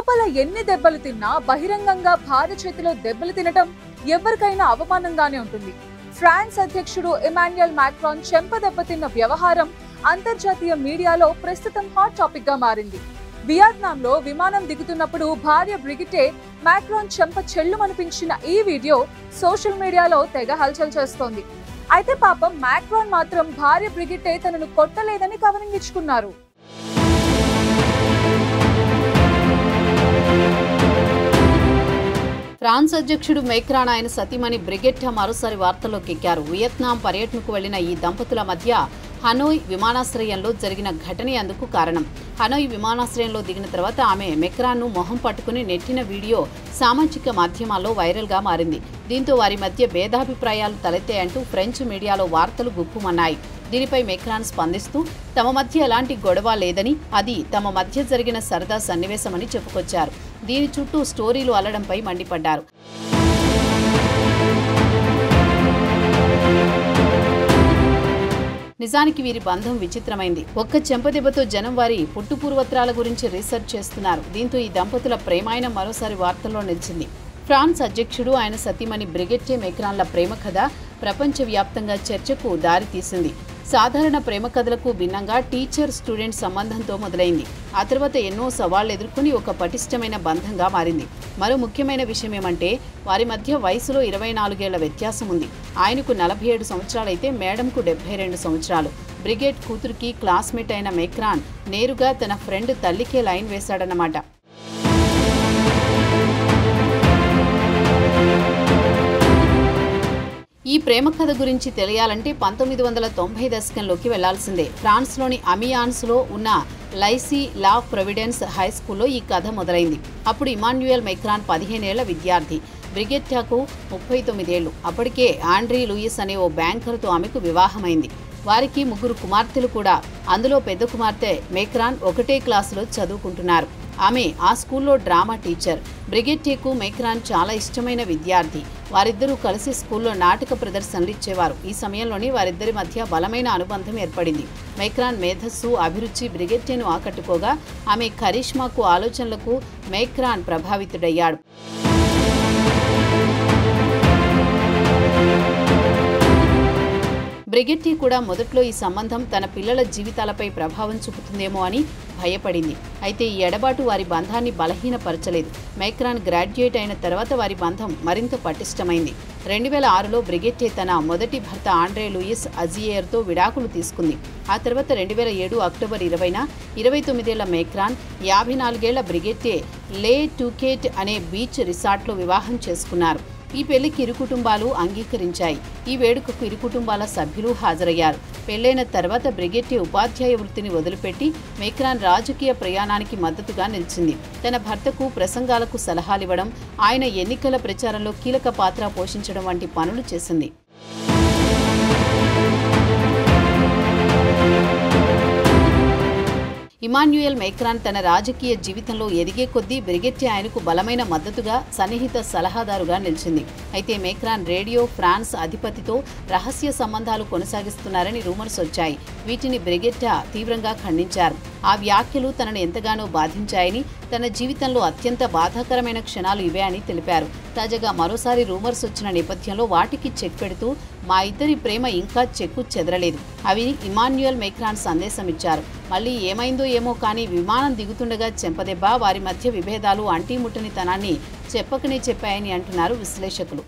లోపల ఎన్ని దెబ్బలు తిన్నా బహిరంగంగా భార్య చేతిలో దెబ్బలు తినటం ఎవరికైనా అవమానంగానే ఉంటుంది. ఫ్రాన్స్ అధ్యక్షుడు ఇమాన్యుయల్ మాక్రాన్ చెంప దెబ్బతిన్న వ్యవహారం అంతర్జాతీయ మీడియాలో ప్రస్తుతం హాట్ టాపిక్ గా మారింది. వియత్నాంలో విమానం దిగుతున్నప్పుడు భార్య బ్రిగిటే మాక్రాన్ చెంప చెల్లుమనిపించిన ఈ వీడియో సోషల్ మీడియాలో తెగ హల్చల్ చేస్తోంది. అయితే పాపం మాక్రాన్ మాత్రం భార్య బ్రిగిటే తనను కొట్టలేదని కవరింగించుకున్నారు. ఫ్రాన్స్ అధ్యక్షుడు మేక్రాన్ ఆయన సతీమణి బ్రిగిట్టా మరోసారి వార్తల్లోకి ఎక్కారు. వియత్నాం పర్యటనకు వెళ్లిన ఈ దంపతుల మధ్య హనోయ్ విమానాశ్రయంలో జరిగిన ఘటనే అందుకు కారణం. హనోయ్ విమానాశ్రయంలో దిగిన తర్వాత ఆమె మెక్రాన్ను మొహం పట్టుకుని నెట్టిన వీడియో సామాజిక మాధ్యమాల్లో వైరల్గా మారింది. దీంతో వారి మధ్య భేదాభిప్రాయాలు తలెత్తాయంటూ ఫ్రెంచ్ మీడియాలో వార్తలు గుప్పుమన్నాయి. దీనిపై మెక్రాన్ స్పందిస్తూ తమ మధ్య ఎలాంటి గొడవ లేదని, అది తమ మధ్య జరిగిన సరదా సన్నివేశమని చెప్పుకొచ్చారు. దీని చుట్టూ స్టోరీలు అల్లడంపై మండిపడ్డారు. నిజానికి వీరి బంధం విచిత్రమైంది. ఒక్క చెంపదెబ్బతో జనం వారి పుట్టుపూర్వత్రాల గురించి రీసెర్చ్ చేస్తున్నారు. దీంతో ఈ దంపతుల ప్రేమాయణం మరోసారి వార్తల్లో నిలిచింది. ఫ్రాన్స్ అధ్యక్షుడు ఆయన సతీమణి బ్రిగిట్టే మెక్రాన్ల ప్రేమ కథ ప్రపంచవ్యాప్తంగా చర్చకు దారితీసింది. సాధారణ ప్రేమ కథలకు భిన్నంగా టీచర్ స్టూడెంట్ సంబంధంతో మొదలైంది. ఆ తర్వాత ఎన్నో సవాళ్లు ఎదుర్కొని ఒక పటిష్టమైన బంధంగా మారింది. మరో ముఖ్యమైన విషయం ఏమంటే వారి మధ్య వయసులో 24 ఏళ్ల వ్యత్యాసం ఉంది. ఆయనకు 47 సంవత్సరాలైతే మేడంకు 72 సంవత్సరాలు. బ్రిగేట్ కూతురికి క్లాస్మేట్ అయిన మెక్రాన్ నేరుగా తన ఫ్రెండ్ తల్లికే లైన్ వేశాడన్నమాట. ఈ ప్రేమ కథ గురించి తెలియాలంటే 1990 దశకంలోకి వెళ్లాల్సిందే. ఫ్రాన్స్లోని అమియాన్స్లో ఉన్న లైసీ లా ప్రొవిడెన్స్ హై స్కూల్లో ఈ కథ మొదలైంది. అప్పుడు ఇమాన్యుయల్ మెక్రాన్ 15 ఏళ్ల విద్యార్థి, బ్రిగిట్టాకు 39 ఏళ్లు. అప్పటికే ఆండ్రీ లూయిస్ అనే ఓ బ్యాంకర్తో ఆమెకు వివాహమైంది. వారికి 3 కుమార్తెలు కూడా. అందులో పెద్ద కుమార్తె మెక్రాన్ ఒకటే క్లాసులో చదువుకుంటున్నారు. ఆమె ఆ స్కూల్లో డ్రామా టీచర్. బ్రిగిట్టేకు మెక్రాన్ చాలా ఇష్టమైన విద్యార్థి. వారిద్దరూ కలిసి స్కూల్లో నాటక ప్రదర్శనలు ఇచ్చేవారు. ఈ సమయంలోనే వారిద్దరి మధ్య బలమైన అనుబంధం ఏర్పడింది. మెక్రాన్ మేధస్సు, అభిరుచి బ్రిగిట్టేను ఆకట్టుకోగా ఆమె కరిష్మాకు, ఆలోచనలకు మెక్రాన్ ప్రభావితుడయ్యాడు. బ్రిగిట్టే కూడా మొదట్లో ఈ సంబంధం తన పిల్లల జీవితాలపై ప్రభావం చూపుతుందేమో అని భయపడింది. అయితే ఈ ఎడబాటు వారి బంధాన్ని బలహీనపరచలేదు. మెక్రాన్ గ్రాడ్యుయేట్ అయిన తర్వాత వారి బంధం మరింత పటిష్టమైంది. 2006లో బ్రిగిట్టే తన మొదటి భర్త ఆండ్రే లూయిస్ అజియేర్తో విడాకులు తీసుకుంది. ఆ తర్వాత 2007 అక్టోబర్ 20న 29 ఏళ్ల మెక్రాన్ 54 ఏళ్ల బ్రిగిట్టే లే టూకేట్ అనే బీచ్ రిసార్ట్లో వివాహం చేసుకున్నారు. ఈ పెళ్లికి ఇరు కుటుంబాలు అంగీకరించాయి. ఈ వేడుకకు ఇరు కుటుంబాల సభ్యులు హాజరయ్యారు. పెళ్లైన తర్వాత బ్రిగిట్టే ఉపాధ్యాయ వృత్తిని వదిలిపెట్టి మెక్రాన్ రాజకీయ ప్రయాణానికి మద్దతుగా నిలిచింది. తన భర్తకు ప్రసంగాలకు సలహాలివ్వడం, ఆయన ఎన్నికల ప్రచారంలో కీలక పాత్ర పోషించడం వంటి పనులు చేసింది. ఇమాన్యుయల్ మెక్రాన్ తన రాజకీయ జీవితంలో ఎదిగే కొద్దీ బ్రిగిట్టే ఆయనకు బలమైన మద్దతుగా, సన్నిహిత సలహాదారుగా నిలిచింది. అయితే మెక్రాన్ రేడియో ఫ్రాన్స్ అధిపతితో రహస్య సంబంధాలు కొనసాగిస్తున్నారని రూమర్స్ వచ్చాయి. వీటిని బ్రిగిట్టా తీవ్రంగా ఖండించారు. ఆ వ్యాఖ్యలు తనను ఎంతగానో బాధించాయని, తన జీవితంలో అత్యంత బాధాకరమైన క్షణాలు ఇవే అని తెలిపారు. తాజాగా మరోసారి రూమర్స్ వచ్చిన నేపథ్యంలో వాటికి చెక్ పెడుతూ మా ఇద్దరి ప్రేమ ఇంకా చెక్కు చెదరలేదు అవి ఇమాన్యుయల్ మెక్రాన్ సందేశం ఇచ్చారు. మళ్ళీ ఏమైందో ఏమో కానీ విమానం దిగుతుండగా చెంపదెబ్బ వారి మధ్య విభేదాలు అంటీముట్టనితనాన్ని చెప్పకనే చెప్పాయని అంటున్నారు విశ్లేషకులు.